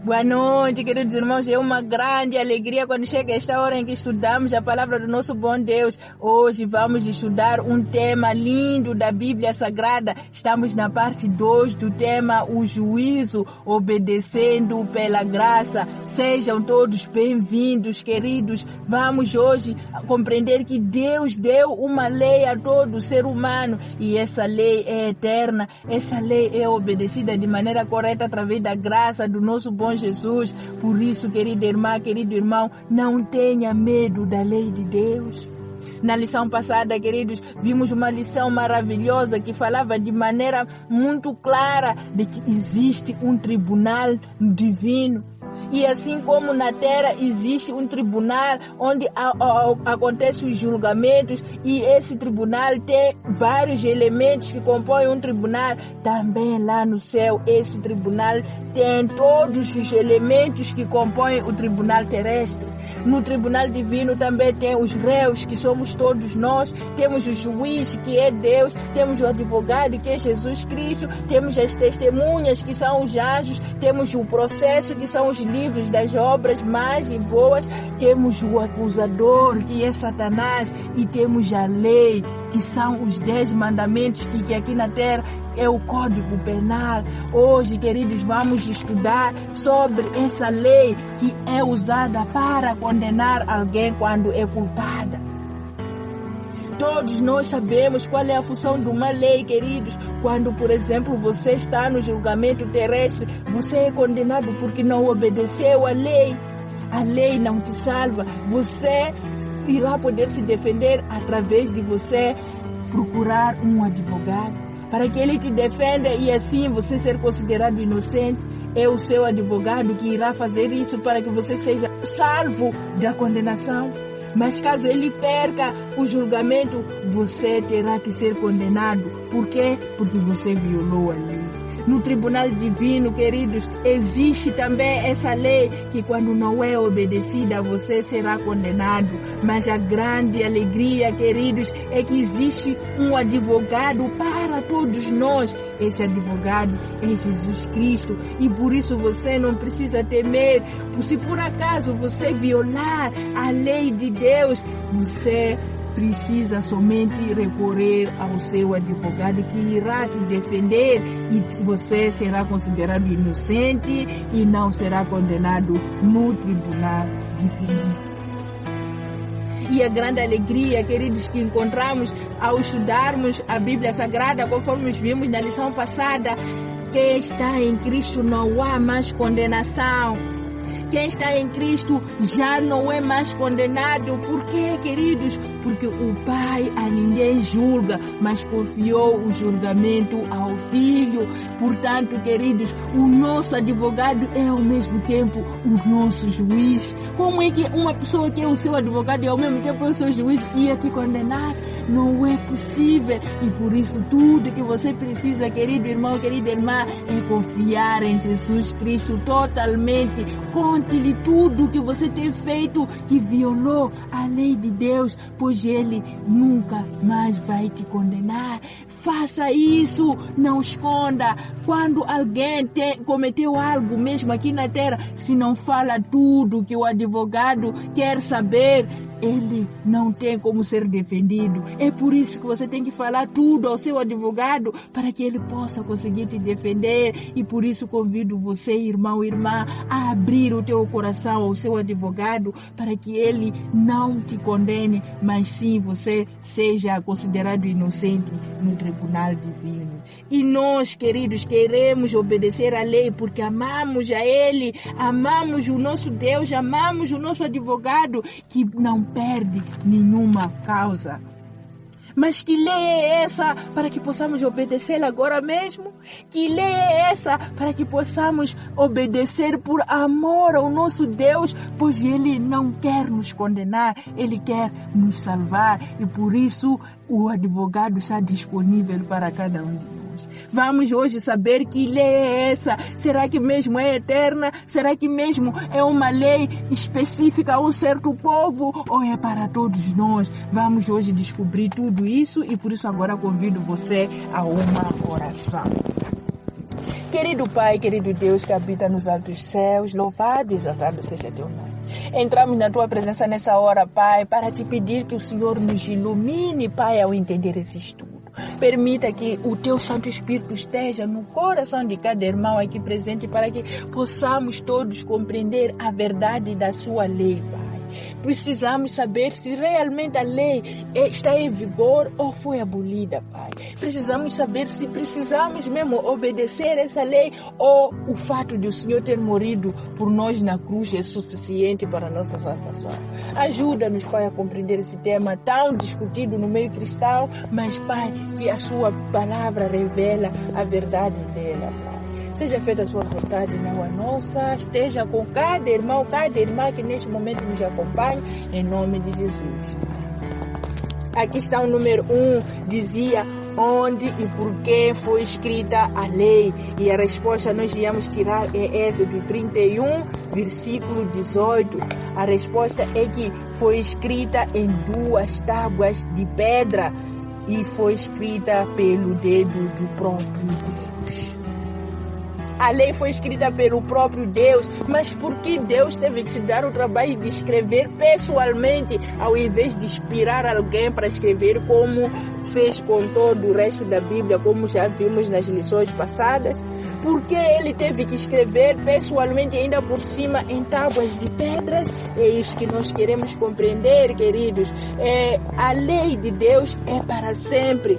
Boa noite, queridos irmãos. É uma grande alegria quando chega esta hora em que estudamos a palavra do nosso bom Deus. Hoje vamos estudar um tema lindo da Bíblia Sagrada. Estamos na parte 2 do tema, o juízo, obedecendo pela graça. Sejam todos bem-vindos, queridos. Vamos hoje compreender que Deus deu uma lei a todo ser humano e essa lei é eterna. Essa lei é obedecida de maneira correta através da graça do nosso bom Jesus. Por isso, querida irmã, querido irmão, não tenha medo da lei de Deus. Na lição passada, queridos, vimos uma lição maravilhosa que falava de maneira muito clara de que existe um tribunal divino. E assim como na terra existe um tribunal onde acontecem os julgamentos e esse tribunal tem vários elementos que compõem um tribunal, também lá no céu esse tribunal tem todos os elementos que compõem o tribunal terrestre. No tribunal divino também tem os réus, que somos todos nós, temos o juiz, que é Deus, temos o advogado, que é Jesus Cristo, temos as testemunhas, que são os anjos, temos o processo, que são os livros das obras más e boas, temos o acusador, que é Satanás, e temos a lei, que são os 10 mandamentos, que aqui na terra é o Código Penal. Hoje, queridos, vamos estudar sobre essa lei que é usada para condenar alguém quando é culpada. Todos nós sabemos qual é a função de uma lei, queridos. Quando, por exemplo, você está no julgamento terrestre, você é condenado porque não obedeceu à lei. A lei não te salva. Você irá poder se defender através de você procurar um advogado para que ele te defenda e assim você ser considerado inocente. É o seu advogado que irá fazer isso para que você seja salvo da condenação. Mas caso ele perca o julgamento, você terá que ser condenado. Por quê? Porque você violou a lei. No tribunal divino, queridos, existe também essa lei que quando não é obedecida, você será condenado. Mas a grande alegria, queridos, é que existe um advogado para todos nós. Esse advogado é Jesus Cristo. E por isso você não precisa temer. Se por acaso você violar a lei de Deus, você precisa somente recorrer ao seu advogado que irá te defender e você será considerado inocente e não será condenado no tribunal divino. E a grande alegria, queridos, que encontramos ao estudarmos a Bíblia Sagrada, conforme vimos na lição passada, quem está em Cristo não há mais condenação. Quem está em Cristo já não é mais condenado. Por quê, queridos? Porque o Pai a ninguém julga, mas confiou o julgamento ao Filho. Portanto, queridos, o nosso advogado é ao mesmo tempo o nosso juiz. Como é que uma pessoa que é o seu advogado e ao mesmo tempo é o seu juiz ia te condenar? Não é possível. E por isso tudo que você precisa, querido irmão, querida irmã, é confiar em Jesus Cristo totalmente. Conte-lhe tudo que você tem feito que violou a lei de Deus, pois Ele nunca mais vai te condenar. Faça isso, não esconda. Quando alguém cometeu algo mesmo aqui na terra, se não fala tudo que o advogado quer saber, ele não tem como ser defendido. É por isso que você tem que falar tudo ao seu advogado para que ele possa conseguir te defender. E por isso convido você, irmão e irmã, a abrir o teu coração ao seu advogado para que ele não te condene, mas sim você seja considerado inocente no tribunal divino. E nós, queridos, queremos obedecer à lei porque amamos a Ele, amamos o nosso Deus, amamos o nosso advogado que não perde nenhuma causa. Mas que lei é essa para que possamos obedecê-la agora mesmo? Que lei é essa para que possamos obedecer por amor ao nosso Deus? Pois Ele não quer nos condenar, Ele quer nos salvar. E por isso o advogado está disponível para cada um de nós. Vamos hoje saber que lei é essa. Será que mesmo é eterna? Será que mesmo é uma lei específica a um certo povo? Ou é para todos nós? Vamos hoje descobrir tudo isso e por isso agora convido você a uma oração. Querido Pai, querido Deus que habita nos altos céus, louvado e exaltado seja teu nome. Entramos na tua presença nessa hora, Pai, para te pedir que o Senhor nos ilumine, Pai, ao entender esse estudo. Permita que o teu Santo Espírito esteja no coração de cada irmão aqui presente para que possamos todos compreender a verdade da sua lei, Pai. Precisamos saber se realmente a lei está em vigor ou foi abolida, Pai. Precisamos saber se precisamos mesmo obedecer essa lei ou o fato de o Senhor ter morrido por nós na cruz é suficiente para a nossa salvação. Ajuda-nos, Pai, a compreender esse tema tão discutido no meio cristão, mas, Pai, que a sua palavra revela a verdade dela, Pai. Seja feita a sua vontade, não a nossa. Esteja com cada irmão, cada irmã que neste momento nos acompanha, em nome de Jesus. Aqui está o número 1, dizia onde e por que foi escrita a lei. E a resposta nós íamos tirar em Êxodo 31, versículo 18. A resposta é que foi escrita em 2 tábuas de pedra e foi escrita pelo dedo do próprio Deus. A lei foi escrita pelo próprio Deus, mas por que Deus teve que se dar o trabalho de escrever pessoalmente, ao invés de inspirar alguém para escrever como fez com todo o resto da Bíblia, como já vimos nas lições passadas? Por que ele teve que escrever pessoalmente, ainda por cima, em tábuas de pedras? É isso que nós queremos compreender, queridos. A lei de Deus é para sempre,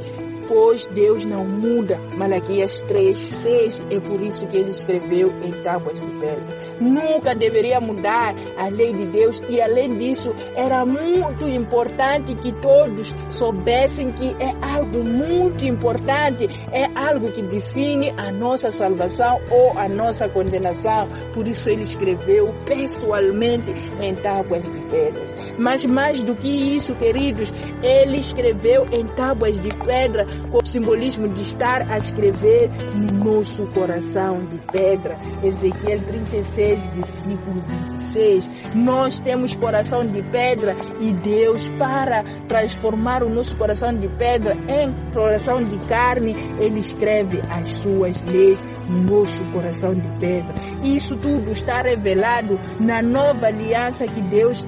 pois Deus não muda. Malaquias 3:6, é por isso que ele escreveu em tábuas de pedra. Nunca deveria mudar a lei de Deus, e além disso, era muito importante que todos soubessem que é algo muito importante, é algo que define a nossa salvação ou a nossa condenação. Por isso ele escreveu pessoalmente em tábuas de pedras. Mas mais do que isso, queridos, ele escreveu em tábuas de pedra com o simbolismo de estar a escrever no nosso coração de pedra. Ezequiel 36, versículo 26. Nós temos coração de pedra e Deus, para transformar o nosso coração de pedra em coração de carne, ele escreve as suas leis no nosso coração de pedra. Isso tudo está revelado na nova aliança que Deus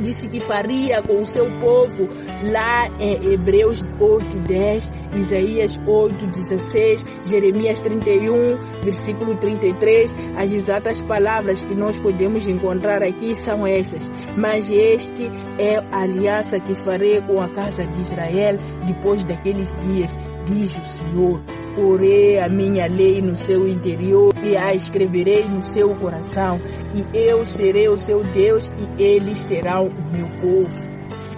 disse que faria com o seu povo lá em Hebreus 8:10, Isaías 8:16, Jeremias 31, versículo 33. As exatas palavras que nós podemos encontrar aqui são essas: mas este é a aliança que farei com a casa de Israel depois daqueles dias, diz o Senhor. Porei a minha lei no seu interior e a escreverei no seu coração, e eu serei o seu Deus e eles serão o meu povo.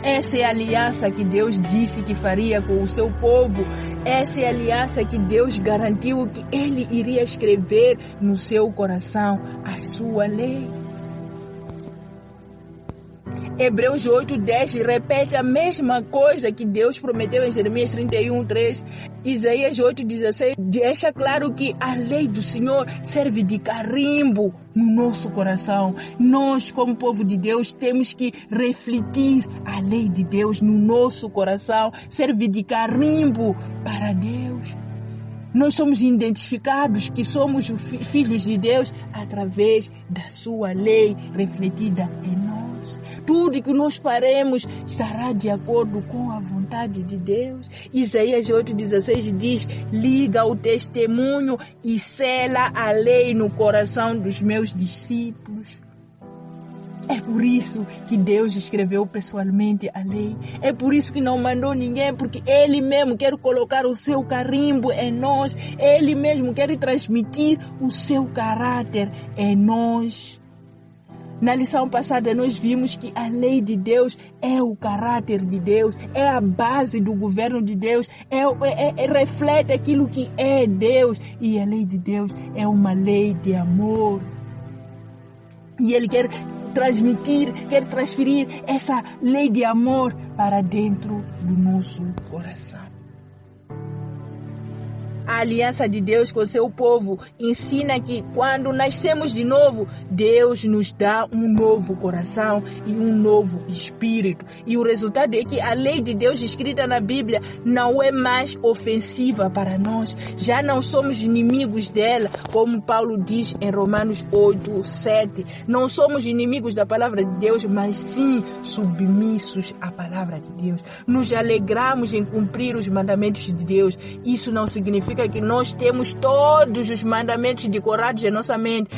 Essa é a aliança que Deus disse que faria com o seu povo. Essa é a aliança que Deus garantiu que ele iria escrever no seu coração a sua lei. Hebreus 8:10 repete a mesma coisa que Deus prometeu em Jeremias 31:3. Isaías 8:16 deixa claro que a lei do Senhor serve de carimbo no nosso coração. Nós, como povo de Deus, temos que refletir a lei de Deus no nosso coração. Serve de carimbo para Deus. Nós somos identificados que somos filhos de Deus através da sua lei refletida em nós. Tudo que nós faremos estará de acordo com a vontade de Deus. Isaías 8:16 diz: liga o testemunho e sela a lei no coração dos meus discípulos. É por isso que Deus escreveu pessoalmente a lei. É por isso que não mandou ninguém, porque Ele mesmo quer colocar o seu carimbo em nós. Ele mesmo quer transmitir o seu caráter em nós. Na lição passada nós vimos que a lei de Deus é o caráter de Deus, é a base do governo de Deus, reflete aquilo que é Deus. E a lei de Deus é uma lei de amor. E Ele quer transferir essa lei de amor para dentro do nosso coração. A aliança de Deus com o seu povo ensina que quando nascemos de novo, Deus nos dá um novo coração e um novo espírito. E o resultado é que a lei de Deus escrita na Bíblia não é mais ofensiva para nós. Já não somos inimigos dela, como Paulo diz em Romanos 8:7. Não somos inimigos da palavra de Deus, mas sim submissos à palavra de Deus. Nos alegramos em cumprir os mandamentos de Deus. Isso não significa que nós temos todos os mandamentos decorados em nossa mente.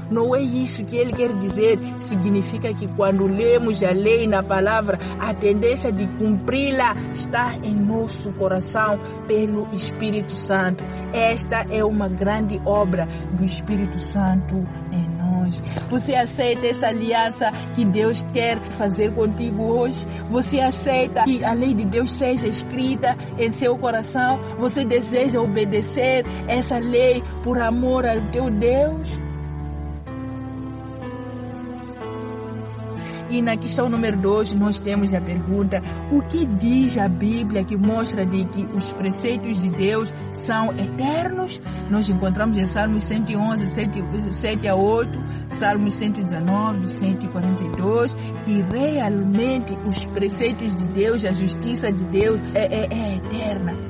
Não é isso que ele quer dizer. Significa que quando lemos a lei na palavra, a tendência de cumpri-la está em nosso coração pelo Espírito Santo. Esta é uma grande obra do Espírito Santo em nós. Você aceita essa aliança que Deus quer fazer contigo hoje? Você aceita que a lei de Deus seja escrita em seu coração? Você deseja obedecer essa lei por amor ao teu Deus? E na questão número 2, nós temos a pergunta: o que diz a Bíblia que mostra de que os preceitos de Deus são eternos? Nós encontramos em Salmos 111, 7-8, Salmos 119, 142, que realmente os preceitos de Deus, a justiça de Deus é eterna.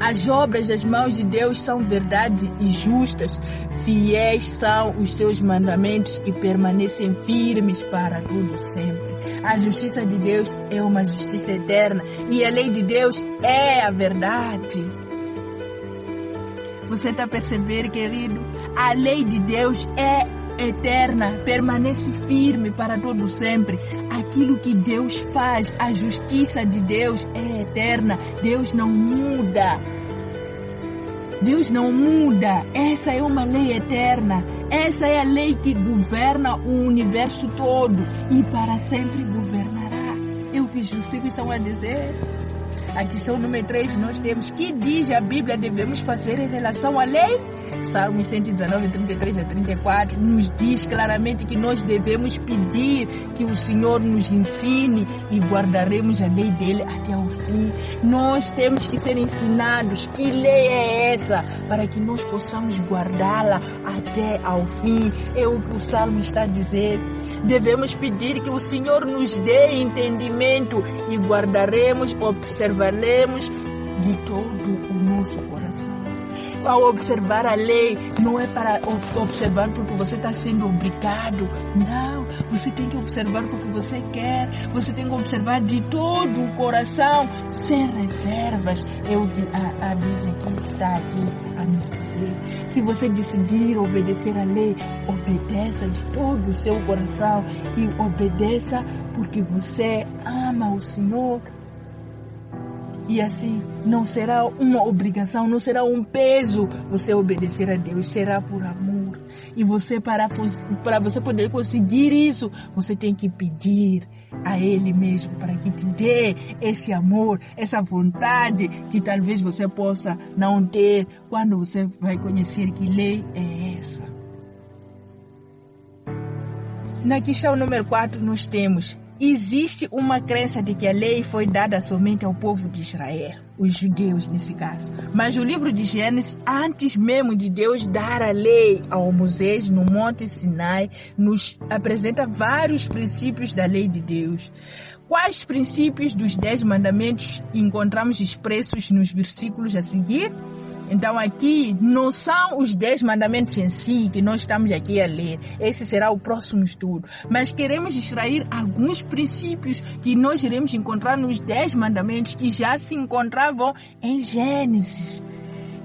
As obras das mãos de Deus são verdade e justas. Fiéis são os seus mandamentos e permanecem firmes para todo sempre. A justiça de Deus é uma justiça eterna e a lei de Deus é a verdade. Você está percebendo, querido? A lei de Deus é eterna, permanece firme para todo sempre. Aquilo que Deus faz, a justiça de Deus é eterna. Deus não muda. Deus não muda. Essa é uma lei eterna. Essa é a lei que governa o universo todo e para sempre governará. É o que os versículos estão a dizer. A questão número 3, nós temos: que diz a Bíblia devemos fazer em relação à lei? Salmos 119, 33-34 nos diz claramente que nós devemos pedir que o Senhor nos ensine e guardaremos a lei dele até o fim. Nós temos que ser ensinados que lei é essa para que nós possamos guardá-la até ao fim. É o que o Salmo está dizendo. Devemos pedir que o Senhor nos dê entendimento e guardaremos, observaremos de todo o nosso coração. Ao observar a lei, não é para observar porque você está sendo obrigado. Não, você tem que observar porque você quer. Você tem que observar de todo o coração, sem reservas. É o que a Bíblia está aqui a nos dizer. Se você decidir obedecer a lei, obedeça de todo o seu coração e obedeça porque você ama o Senhor. E assim, não será uma obrigação, não será um peso você obedecer a Deus, será por amor. E você, para você poder conseguir isso, você tem que pedir a Ele mesmo para que te dê esse amor, essa vontade que talvez você possa não ter quando você vai conhecer que lei é essa. Na questão número 4, nós temos: existe uma crença de que a lei foi dada somente ao povo de Israel, os judeus nesse caso. Mas o livro de Gênesis, antes mesmo de Deus dar a lei ao Moisés no Monte Sinai, nos apresenta vários princípios da lei de Deus. Quais princípios dos 10 mandamentos encontramos expressos nos versículos a seguir? Então aqui não são os 10 mandamentos em si que nós estamos aqui a ler. Esse será o próximo estudo. Mas queremos extrair alguns princípios que nós iremos encontrar nos 10 mandamentos que já se encontravam em Gênesis.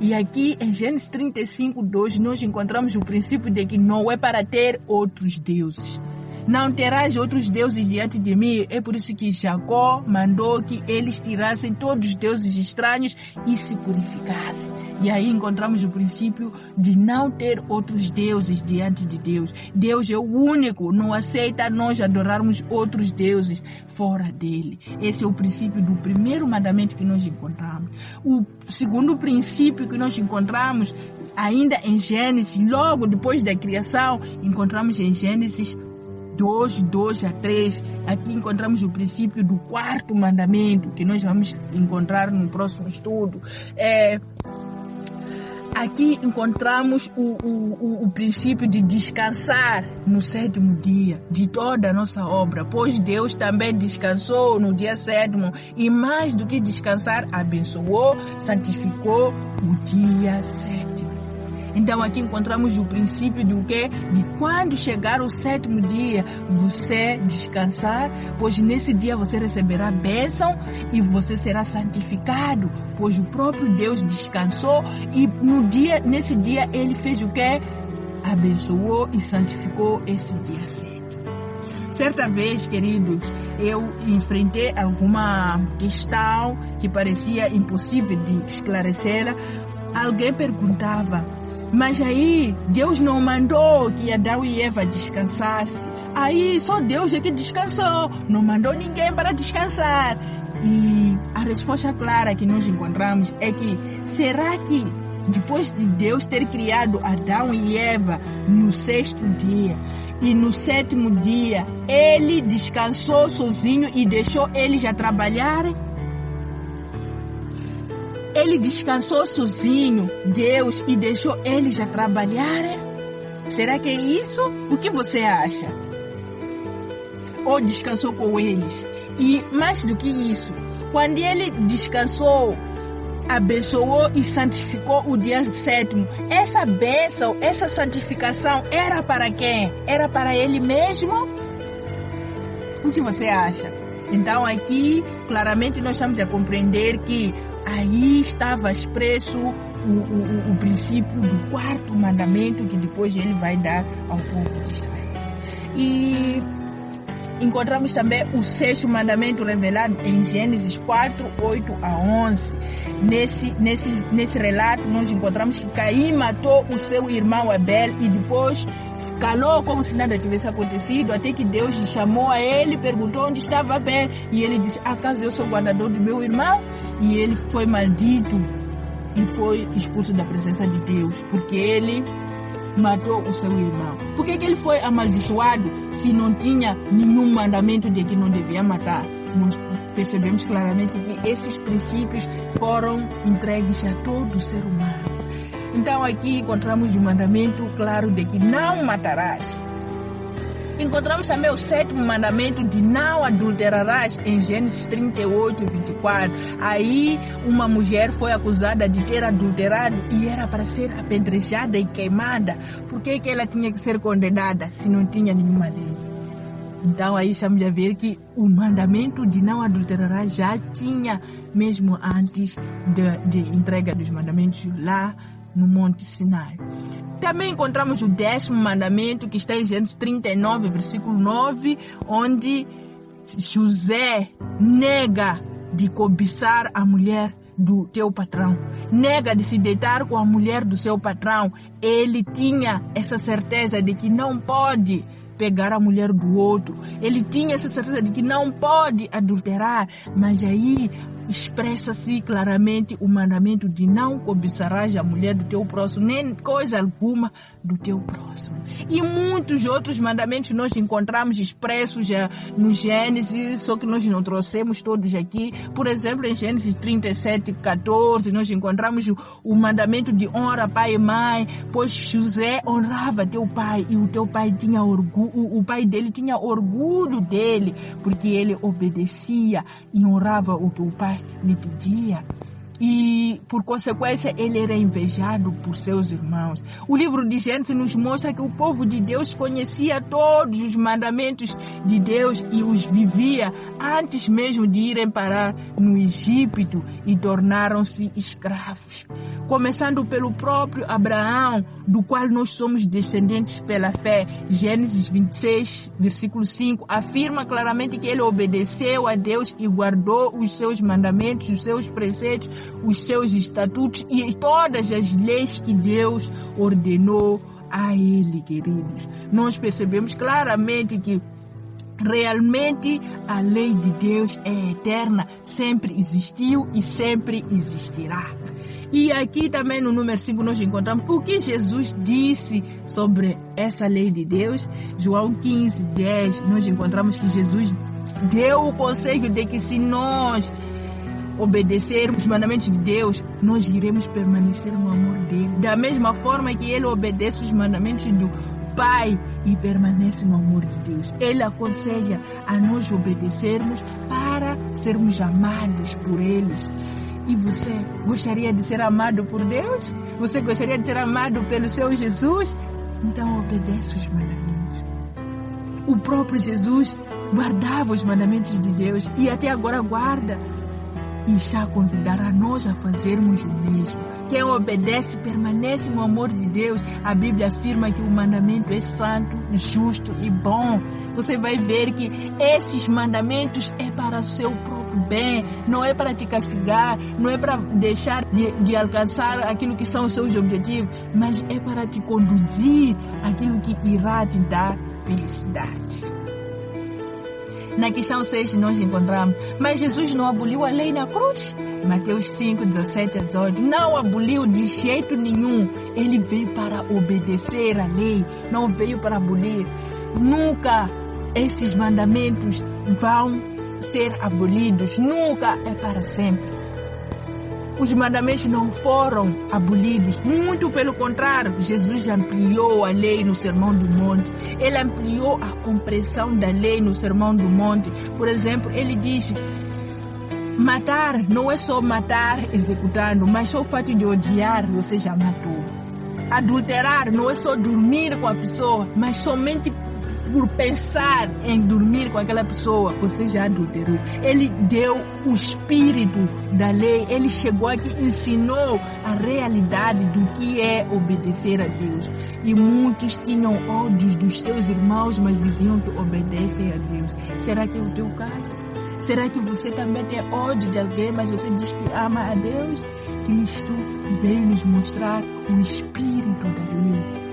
E aqui em Gênesis 35:2 nós encontramos o princípio de que não é para ter outros deuses. Não terás outros deuses diante de mim. É por isso que Jacó mandou que eles tirassem todos os deuses estranhos e se purificassem. E aí encontramos o princípio de não ter outros deuses diante de Deus. Deus é o único, não aceita nós adorarmos outros deuses fora dele. Esse é o princípio do primeiro mandamento que nós encontramos. O segundo princípio que nós encontramos ainda em Gênesis, logo depois da criação, encontramos em Gênesis 2:2-3, aqui encontramos o princípio do quarto mandamento, que nós vamos encontrar no próximo estudo. Aqui encontramos o princípio de descansar no 7º dia de toda a nossa obra, pois Deus também descansou no dia 7º e mais do que descansar, abençoou, santificou o dia 7º. Então aqui encontramos o princípio de o quê? De quando chegar o 7º dia, você descansar, pois nesse dia você receberá bênção e você será santificado, pois o próprio Deus descansou e nesse dia ele fez o quê? Abençoou e santificou esse dia 7. Certa vez, queridos, eu enfrentei alguma questão que parecia impossível de esclarecê-la. Alguém perguntava: mas aí Deus não mandou que Adão e Eva descansassem. Aí só Deus é que descansou, não mandou ninguém para descansar. E a resposta clara que nós encontramos é que, será que depois de Deus ter criado Adão e Eva no 6º dia e no 7º dia, ele descansou sozinho e deixou eles a trabalharem? Ele descansou sozinho, Deus, e deixou eles a trabalharem? Será que é isso? O que você acha? Ou descansou com eles? E mais do que isso, quando ele descansou, abençoou e santificou o dia 7º, essa bênção, essa santificação era para quem? Era para ele mesmo? O que você acha? Então aqui, claramente nós estamos a compreender que aí estava expresso o princípio do 4º mandamento que depois ele vai dar ao povo de Israel. E encontramos também o 6º mandamento revelado em Gênesis 4, 8 a 11. Nesse relato nós encontramos que Caim matou o seu irmão Abel e depois calou como se nada tivesse acontecido, até que Deus chamou a ele, perguntou onde estava Abel, e ele disse: acaso eu sou guardador do meu irmão? E ele foi maldito e foi expulso da presença de Deus, porque ele matou o seu irmão. Por que ele foi amaldiçoado se não tinha nenhum mandamento de que não devia matar? Nós percebemos claramente que esses princípios foram entregues a todo ser humano. Então aqui encontramos o mandamento claro de que não matarás. Encontramos também o 7º mandamento de não adulterarás em Gênesis 38, 24. Aí uma mulher foi acusada de ter adulterado e era para ser apedrejada e queimada. Por que ela tinha que ser condenada se não tinha nenhuma lei? Então aí estamos a ver que o mandamento de não adulterarás já tinha mesmo antes de entrega dos mandamentos lá no Monte Sinai. Também encontramos o 10º mandamento que está em Gênesis 39, versículo 9, onde José nega de cobiçar a mulher do teu patrão, nega de se deitar com a mulher do seu patrão. Ele tinha essa certeza de que não pode pegar a mulher do outro, ele tinha essa certeza de que não pode adulterar, mas aí expressa-se claramente o mandamento de não cobiçarás a mulher do teu próximo, nem coisa alguma do teu próximo. E muitos outros mandamentos nós encontramos expressos já no Gênesis, só que nós não trouxemos todos aqui. Por exemplo, em Gênesis 37, 14, nós encontramos o mandamento de honra pai e mãe, pois José honrava teu pai e o teu pai tinha orgulho, o pai dele tinha orgulho dele, porque ele obedecia e honrava o que o pai lhe pedia. E, por consequência, ele era invejado por seus irmãos. O livro de Gênesis nos mostra que o povo de Deus conhecia todos os mandamentos de Deus e os vivia antes mesmo de irem parar no Egito e tornaram-se escravos. Começando pelo próprio Abraão, do qual nós somos descendentes pela fé. Gênesis 26, versículo 5, afirma claramente que ele obedeceu a Deus e guardou os seus mandamentos, os seus preceitos, os seus estatutos e todas as leis que Deus ordenou a ele, queridos. Nós percebemos claramente que realmente a lei de Deus é eterna, sempre existiu e sempre existirá. E aqui também no número 5 nós encontramos o que Jesus disse sobre essa lei de Deus. João 15, 10, nós encontramos que Jesus deu o conselho de que se nós obedecermos os mandamentos de Deus, nós iremos permanecer no amor dele. Da mesma forma que ele obedece os mandamentos do Pai e permanece no amor de Deus. Ele aconselha a nós obedecermos para sermos amados por eles. E você gostaria de ser amado por Deus? Você gostaria de ser amado pelo seu Jesus? Então obedece os mandamentos. O próprio Jesus guardava os mandamentos de Deus e até agora guarda. E está a convidar a nós a fazermos o mesmo. Quem obedece permanece no amor de Deus. A Bíblia afirma que o mandamento é santo, justo e bom. Você vai ver que esses mandamentos é para o seu próprio bem. Não é para te castigar, não é para deixar de alcançar aquilo que são os seus objetivos, mas é para te conduzir àquilo que irá te dar felicidade. Na questão 6 nós encontramos, mas Jesus não aboliu a lei na cruz? Mateus 5, 17 a 18. Não aboliu de jeito nenhum. Ele veio para obedecer a lei, não veio para abolir. Nunca esses mandamentos vão ser abolidos, nunca, é para sempre. Os mandamentos não foram abolidos, muito pelo contrário, Jesus ampliou a lei no Sermão do Monte. Ele ampliou a compreensão da lei no Sermão do Monte. Por exemplo, ele diz: matar não é só matar executando, mas só o fato de odiar você já matou. Adulterar não é só dormir com a pessoa, mas somente por pensar em dormir com aquela pessoa, você já adulterou. Ele deu o espírito da lei, ele chegou aqui e ensinou a realidade do que é obedecer a Deus. E muitos tinham ódios dos seus irmãos, mas diziam que obedecem a Deus. Será que é o teu caso? Será que você também tem ódio de alguém, mas você diz que ama a Deus? Cristo veio nos mostrar o espírito da lei.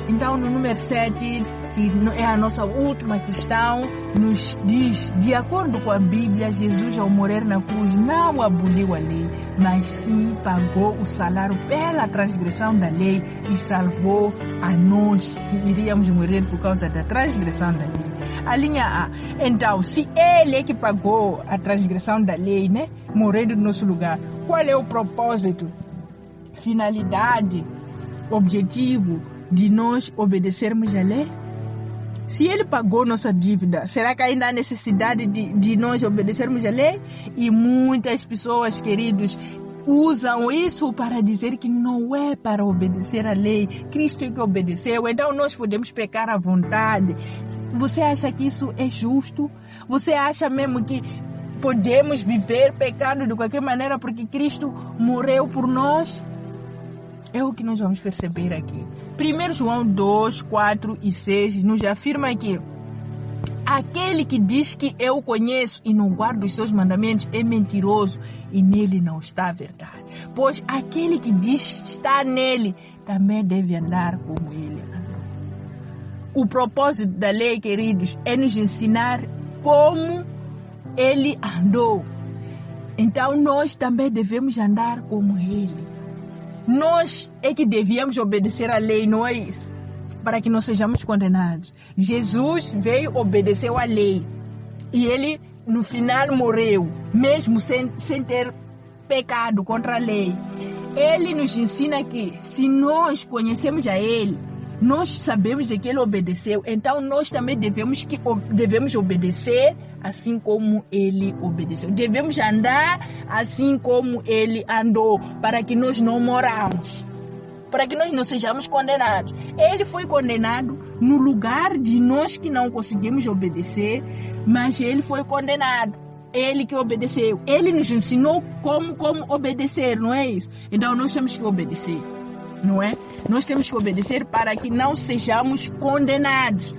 Então, no número 7, que é a nossa última questão, nos diz: de acordo com a Bíblia, Jesus, ao morrer na cruz, não aboliu a lei, mas sim pagou o salário pela transgressão da lei e salvou a nós que iríamos morrer por causa da transgressão da lei. A linha A. Então, se ele é que pagou a transgressão da lei, né, morrendo no nosso lugar, qual é o propósito, finalidade, objetivo de nós obedecermos a lei? Se ele pagou nossa dívida, será que ainda há necessidade de nós obedecermos a lei? E muitas pessoas, queridos, usam isso para dizer que não é para obedecer a lei. Cristo é que obedeceu, então nós podemos pecar à vontade. Você acha que isso é justo? Você acha mesmo que podemos viver pecando de qualquer maneira porque Cristo morreu por nós? É o que nós vamos perceber aqui. 1 João 2, 4 e 6 nos afirma que aquele que diz que eu conheço e não guarda os seus mandamentos é mentiroso e nele não está a verdade. Pois aquele que diz estar nele também deve andar como ele andou. O propósito da lei, queridos, é nos ensinar como ele andou. Então nós também devemos andar como ele. Nós é que devíamos obedecer à lei, não é isso? Para que não sejamos condenados. Jesus veio, obedeceu à lei. E ele, no final, morreu, mesmo sem ter pecado contra a lei. Ele nos ensina que, se nós conhecemos a ele, nós sabemos de que ele obedeceu, então nós também devemos obedecer assim como ele obedeceu. Devemos andar assim como ele andou, para que nós não moramos, para que nós não sejamos condenados. Ele foi condenado no lugar de nós que não conseguimos obedecer, mas ele foi condenado. Ele que obedeceu. Ele nos ensinou como obedecer, não é isso? Então nós temos que obedecer, não é? Nós temos que obedecer para que não sejamos condenados,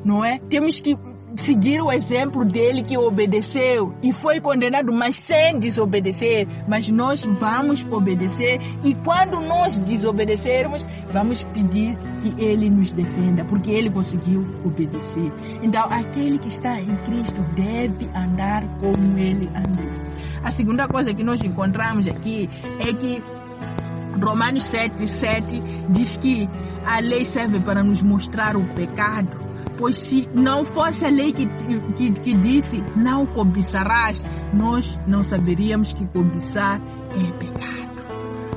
não é? Temos que seguir o exemplo dele que obedeceu e foi condenado, mas sem desobedecer. Mas nós vamos obedecer, e quando nós desobedecermos, vamos pedir que ele nos defenda, porque ele conseguiu obedecer. Então, aquele que está em Cristo deve andar como ele andou. A segunda coisa que nós encontramos aqui é que Romanos 7:7 diz que a lei serve para nos mostrar o pecado, Pois se não fosse a lei que disse não cobiçarás, nós não saberíamos que cobiçar é pecado.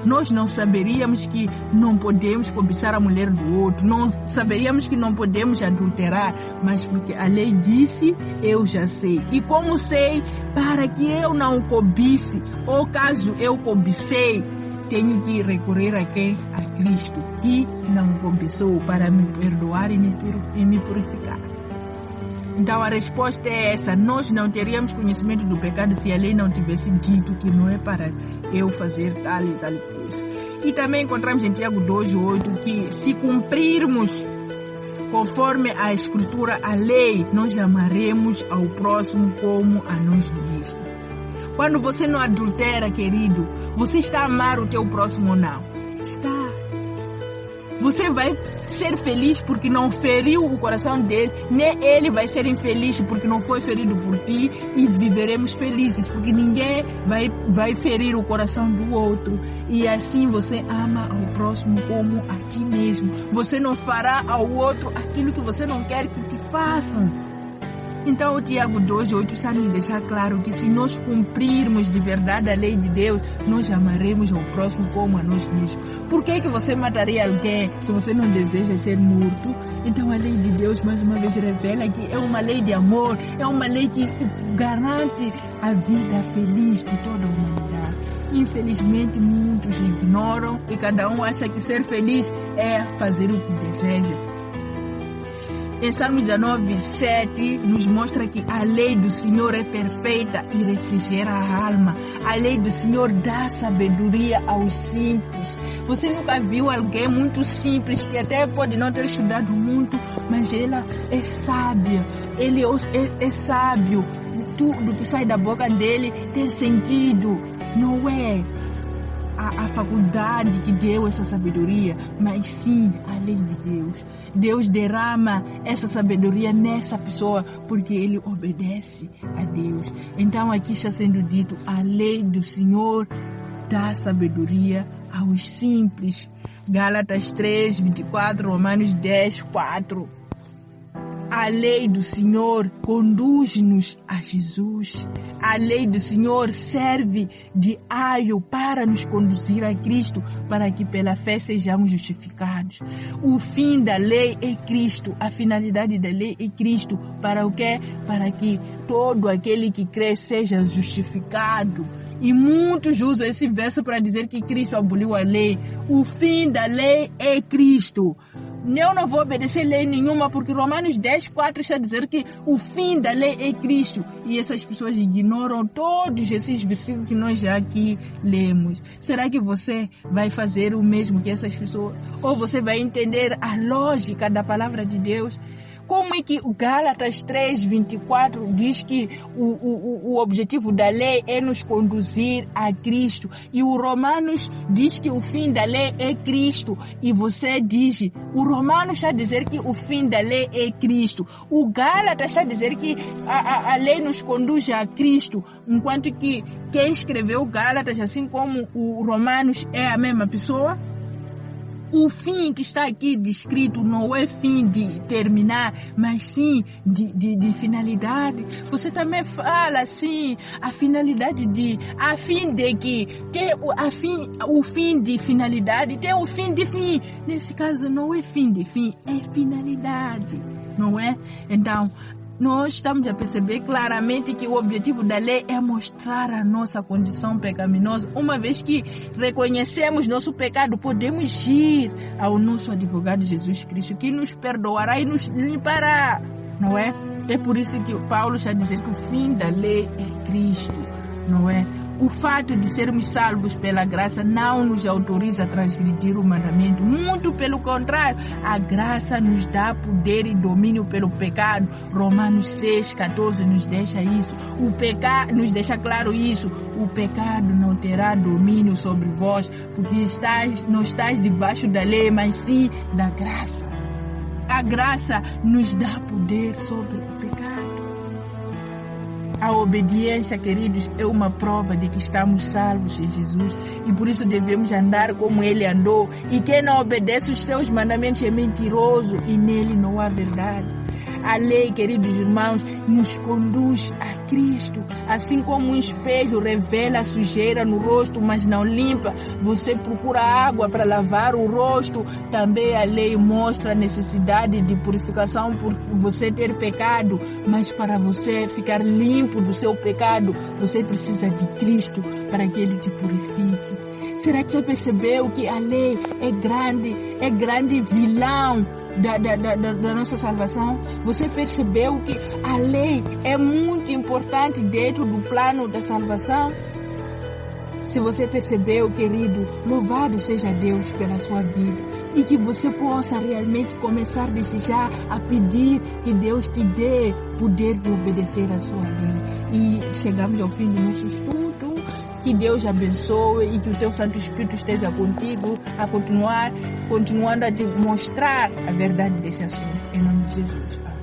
Nós não saberíamos que não podemos cobiçar a mulher do outro, não saberíamos que não podemos adulterar, mas porque a lei disse, eu já sei. E como sei, para que eu não cobice, ou caso eu cobicei, tenho que recorrer a quem? A Cristo, que não cobiçou, para me perdoar e me purificar. Então a resposta é essa: nós não teríamos conhecimento do pecado se a lei não tivesse dito que não é para eu fazer tal e tal coisa. E também encontramos em Tiago 2:8 que se cumprirmos conforme a Escritura, a lei, nós amaremos ao próximo como a nós mesmos. Quando você não adultera, querido, você está a amar o teu próximo ou não? Está. Você vai ser feliz porque não feriu o coração dele, nem ele vai ser infeliz porque não foi ferido por ti, e viveremos felizes porque ninguém vai ferir o coração do outro. E assim você ama ao próximo como a ti mesmo. Você não fará ao outro aquilo que você não quer que te façam. Então o Tiago 2:8 está nos deixar claro que se nós cumprirmos de verdade a lei de Deus, nós amaremos ao próximo como a nós mesmos. Por que você mataria alguém se você não deseja ser morto? Então a lei de Deus mais uma vez revela que é uma lei de amor, é uma lei que garante a vida feliz de toda a humanidade. Infelizmente muitos ignoram e cada um acha que ser feliz é fazer o que deseja. Em Salmos 19:7 nos mostra que a lei do Senhor é perfeita e refrigera a alma. A lei do Senhor dá sabedoria aos simples. Você nunca viu alguém muito simples, que até pode não ter estudado muito, mas ela é sábia, ele é sábio. Tudo que sai da boca dele tem sentido. Não é a faculdade que deu essa sabedoria, mas sim a lei de Deus. Deus derrama essa sabedoria nessa pessoa porque ele obedece a Deus. Então aqui está sendo dito: a lei do Senhor dá sabedoria aos simples. Gálatas 3:24, Romanos 10:4. A lei do Senhor conduz-nos a Jesus. A lei do Senhor serve de aio para nos conduzir a Cristo, para que pela fé sejamos justificados. O fim da lei é Cristo. A finalidade da lei é Cristo. Para o quê? Para que todo aquele que crê seja justificado. E muitos usam esse verso para dizer que Cristo aboliu a lei. O fim da lei é Cristo. Eu não vou obedecer lei nenhuma, porque Romanos 10:4 está a dizer que o fim da lei é Cristo. E essas pessoas ignoram todos esses versículos que nós já aqui lemos. Será que você vai fazer o mesmo que essas pessoas? Ou você vai entender a lógica da palavra de Deus? Como é que o Gálatas 3:24 diz que o objetivo da lei é nos conduzir a Cristo, e o Romanos diz que o fim da lei é Cristo, e você diz, o Romanos está a dizer que o fim da lei é Cristo, o Gálatas está a dizer que a lei nos conduz a Cristo, enquanto que quem escreveu o Gálatas, assim como o Romanos, é a mesma pessoa? O fim que está aqui descrito não é fim de terminar, mas sim de finalidade. Você também fala assim, a finalidade a fim de que tem o fim de finalidade, tem o fim de fim. Nesse caso não é fim de fim, é finalidade, não é? Então, nós estamos a perceber claramente que o objetivo da lei é mostrar a nossa condição pecaminosa. Uma vez que reconhecemos nosso pecado, podemos ir ao nosso advogado Jesus Cristo, que nos perdoará e nos limpará, não é? É por isso que Paulo está dizendo que o fim da lei é Cristo, não é? O fato de sermos salvos pela graça não nos autoriza a transgredir o mandamento. Muito pelo contrário, a graça nos dá poder e domínio pelo pecado. Romanos 6:14 nos deixa isso. O pecado nos deixa claro isso. O pecado não terá domínio sobre vós, porque não estáis debaixo da lei, mas sim da graça. A graça nos dá poder sobre o pecado. A obediência, queridos, é uma prova de que estamos salvos em Jesus, e por isso devemos andar como Ele andou. E quem não obedece os seus mandamentos é mentiroso e nele não há verdade. A lei, queridos irmãos, nos conduz a Cristo. Assim como um espelho revela a sujeira no rosto, mas não limpa, você procura água para lavar o rosto. Também a lei mostra a necessidade de purificação por você ter pecado, mas para você ficar limpo do seu pecado, você precisa de Cristo para que Ele te purifique. Será que você percebeu que a lei é grande vilão da nossa salvação? Você percebeu que a lei é muito importante dentro do plano da salvação? Se você percebeu, querido, louvado seja Deus pela sua vida e que você possa realmente começar desde já a pedir que Deus te dê poder de obedecer a sua lei. E chegamos ao fim do nosso estudo. Que Deus abençoe e que o teu Santo Espírito esteja contigo a continuando a te mostrar a verdade desse assunto. Em nome de Jesus. Amém.